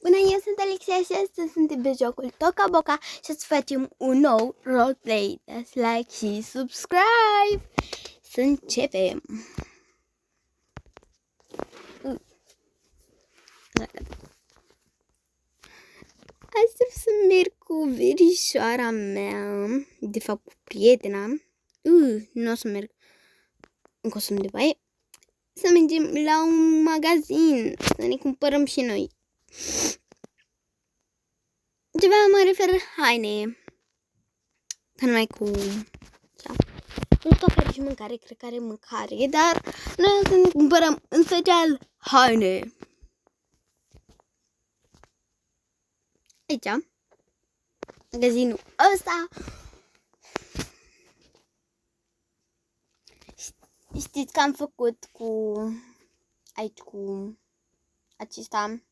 Bună, eu sunt Alexia și astăzi suntem pe jocul Toca Boca și o să facem un nou roleplay. Dați like și subscribe! Să începem! Astăzi să merg cu verișoara mea, de fapt cu prietena. Nu o să merg încă o să-mi de baie. Să mergem la un magazin, să ne cumpărăm și noi ceva, mă refer haine. Că numai cu... Nu tot care și mâncare, cred că are mâncare, dar noi o să ne cumpărăm în special haine. Aici, magazinul ăsta. Știți că am făcut cu... aici cu acesta,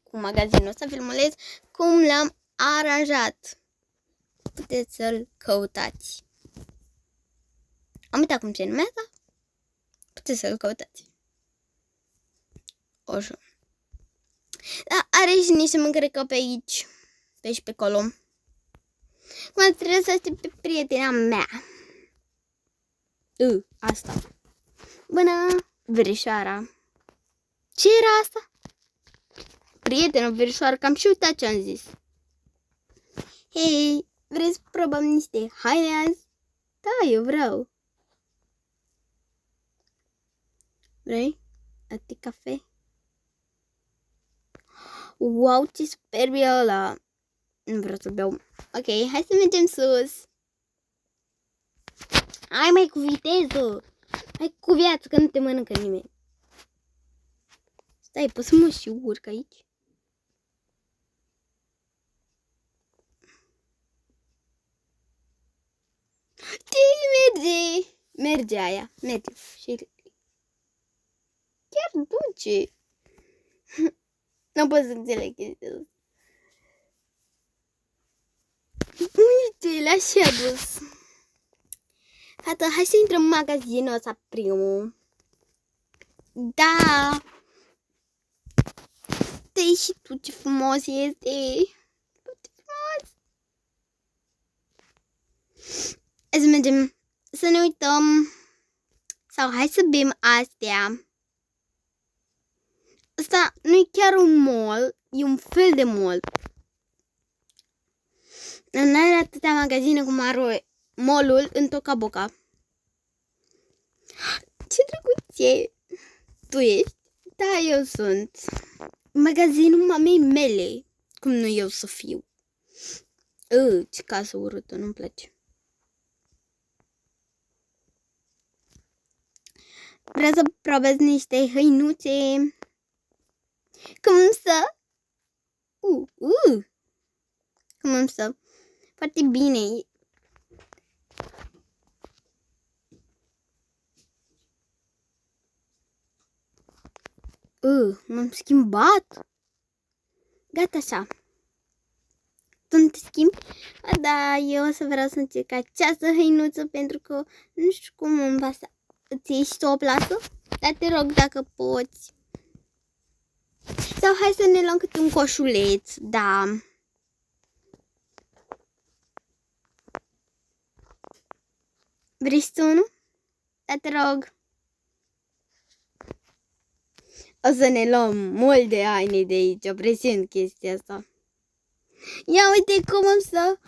cu magazinul ăsta, filmuleț, cum l-am aranjat. Puteți să-l căutați. Am uitat cum se numește. Puteți să-l căutați. Așa. Da, are și niște mâncare ca pe aici. Pe aici, pe acolo. Cum trebuie să aștept pe prietena mea. Asta. Bună, verișoara. Ce era asta? Prietenă, verișoară, că am și uitat ce am zis. Hei, vrei să probăm niște haine azi? Da, eu vreau. Vrei? Ati cafe? Wow, ce superb e ăla. Nu vreau să beau. Ok, hai să mergem sus. Hai mai cu viteză. Hai cu viață, că nu te mănâncă nimeni. Stai, poți să mă și urc aici? Merge! Merge aia, merge. Și chiar duce. Nu pot să înțeleg chestia asta. Uite, l-a și adus. Fată, hai să intrăm în magazinul ăsta primul. Da! Te-ai și tu, ce frumos este! Ce frumos! Hai să mergem să ne uităm. Sau hai să bem astea. Asta nu e chiar un mall, e un fel de mall. Nu are atâtea magazine cum are mall-ul în Toca Boca. Ce drăguț e! Tu ești? Da, eu sunt. Magazinul mamei mele. Cum nu eu să fiu? Ce casă urâtă, nu-mi place. Vreau să probez niște hăinuțe. Cum să? Cum să? Foarte bine. M-am schimbat. Gata așa. Tu nu te schimbi? Da, eu o să vreau să încerc această hăinuță pentru că nu știu cum îmi va să... Îți iei și tu o plasă? Dar te rog dacă poți. Sau hai să ne luăm câte un coșuleț, da. Vrei și tu unul? Da, te rog. O să ne luăm mult de haine de aici, o presimt chestia asta. Ia uite cum am să...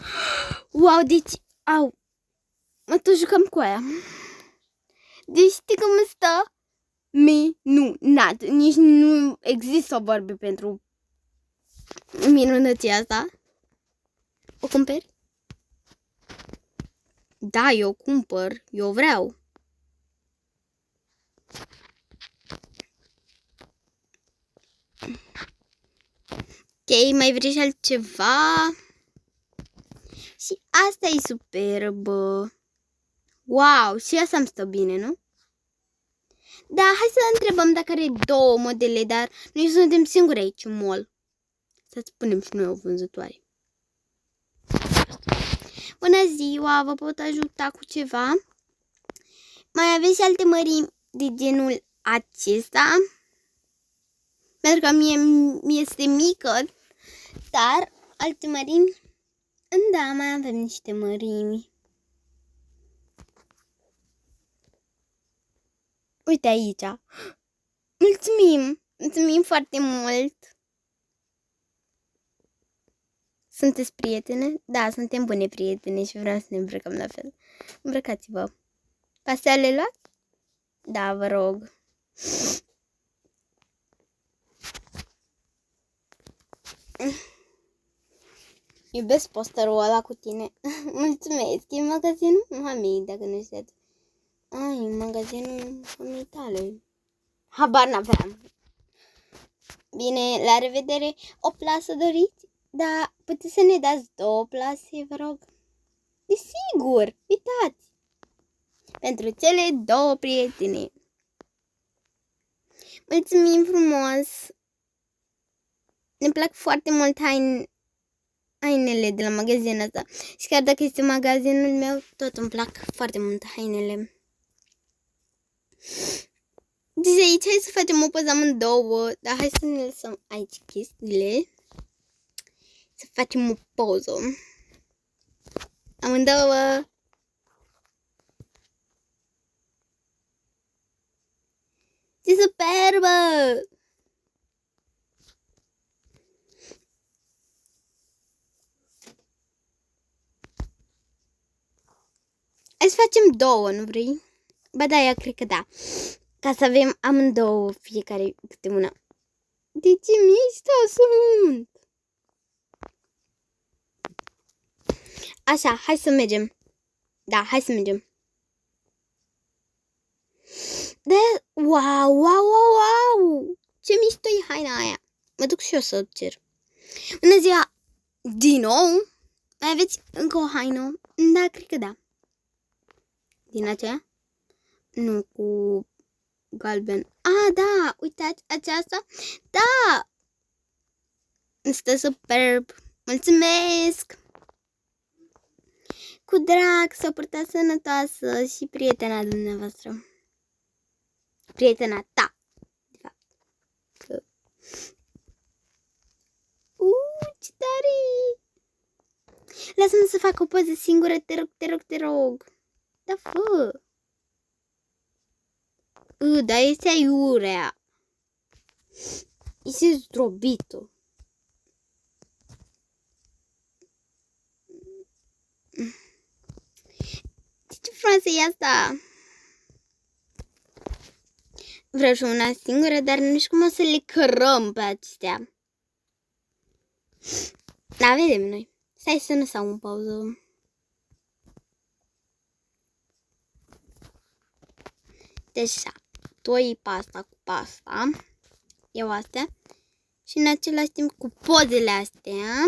Wow, deci... Au! Mă tot jucăm cu aia. Deci știi cum stă? Minunat. Nici nu există o vorbă pentru minunăția asta. O cumperi? Da, eu cumpăr. Eu vreau. Ok, mai vrei și altceva? Și asta e superbă. Wow, și asta îmi stă bine, nu? Da, hai să întrebăm dacă are două modele, dar noi suntem singuri aici în mall. Să-ți spunem și noi o vânzătoare. Bună ziua, vă pot ajuta cu ceva? Mai aveți și alte mărimi de genul acesta? Pentru Pentru că mie mi-este mică, dar alte mărimi, da, mai avem niște mărimi. Uite aici. Mulțumim foarte mult. Sunteți prietene? Da, suntem bune prietene și vreau să ne îmbrăcăm la fel. Îmbrăcați-vă. Pasteale luați? Da, vă rog. Iubesc posterul ăla cu tine. Mulțumesc. E magazinul mamei, dacă nu știați. Ai, magazinul mamei tale. Habar n-aveam. Bine, la revedere. O plasă doriți? Da, puteți să ne dați 2 plase, vă rog? Desigur, uitați. Pentru cele 2 prietene. Mulțumim frumos. Ne plac foarte mult hainele de la magazinul ăsta. Și chiar dacă este magazinul meu, tot îmi plac foarte mult hainele. Deci aici hai să facem o poză amândouă. Dar hai să ne lăsăm aici chestiile. Să facem o poză amândouă. Ce superbă! Hai să facem 2, nu vrei? Ba da, eu cred că da. Ca să avem amândouă, fiecare câte una. De ce mișto sunt? Așa, hai să mergem. Da, hai să mergem. Wow! Ce mișto e haina aia. Mă duc și eu să cer. Bună ziua! Din nou? Mai aveți încă o haină? Da, cred că da. Din aceea? Nu, cu galben. Da, uitați aceasta. Da! Este superb. Mulțumesc! Cu drag, să purtați sănătoasă și prietena dumneavoastră. Prietena ta, de fapt. Ce tare! Lasă-mă să fac o poză singură, te rog. Da, fă! Da, este aiurea. Este zdrobitul. Ce frumoasă e asta! Vreau și una singură, dar nu știu cum o să le cărăm pe acestea. Da, vedem noi. Stai să nu stau în pauză. Deci așa, toi pasta cu pasta. Eu astea. Și în același timp cu pozele astea.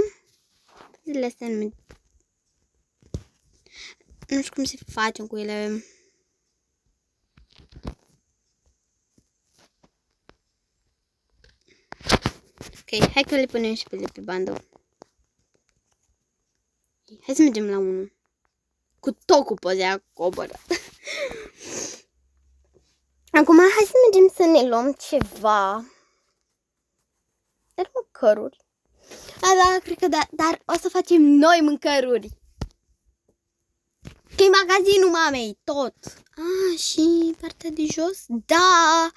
Pozele astea nu știu cum să facem cu ele. Ok, hai că le punem și pe ele pe bandă. Hai să mergem la unul. Cu pozea coboră. Acum hai să mergem să ne luăm ceva. Dar mâncăruri. Da, cred că da, dar o să facem noi mâncăruri. Că-i magazinul mamei, tot. Și partea de jos? Da!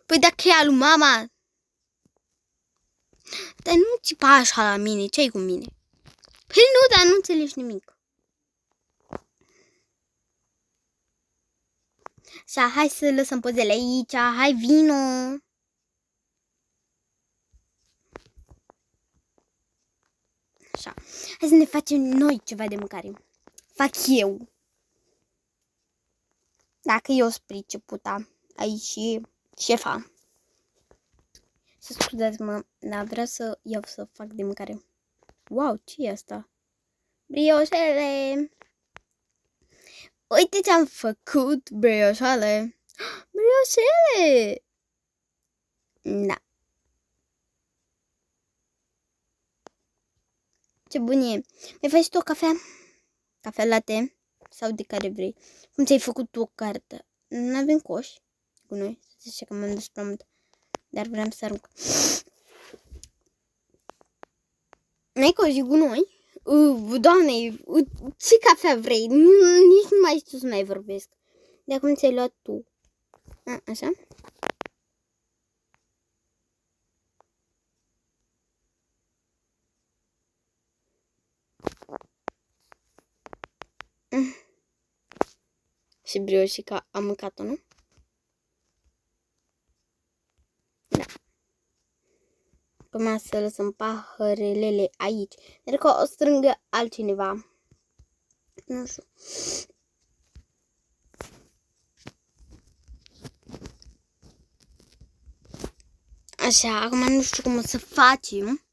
Păi dacă e al lui mama. Dar nu țipa așa la mine, ce-ai cu mine? Păi nu, dar nu înțelegi nimic. Așa, hai să lăsăm pozele aici, hai vino. Așa, hai să ne facem noi ceva de mâncare. Fac eu. Dacă eu sunt priceputa, aici și șefa. Să scuzați-mă, dar vreau să iau să fac de mâncare. Wow, ce e asta? Brioșele! Uite ce am făcut, brioșele! Brioșele! Da. Ce bun e! Mi-ai faci tu o cafea? Cafea latte? Sau de care vrei? Cum ți-ai făcut tu o carte? Nu avem coș cu noi. Să zice că m-am dus prea mult. Dar vreau să arunc. N-ai cozi gunoi? Doamne, ce cafea vrei? Nici nu mai știu să mai vorbesc. De acum ți-ai luat tu. Așa? Și brioșica am mâncat-o, nu? Da. Acum să lăsăm paharelele aici. Pentru că o strângă altcineva. Nu știu. Așa, acum nu știu cum o să facem.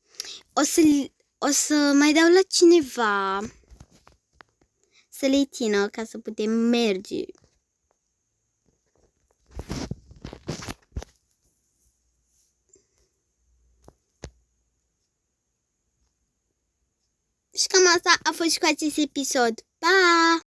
O să mai dau la cineva să le țină ca să putem merge. Și cam asta a fost și cu acest episod. Pa!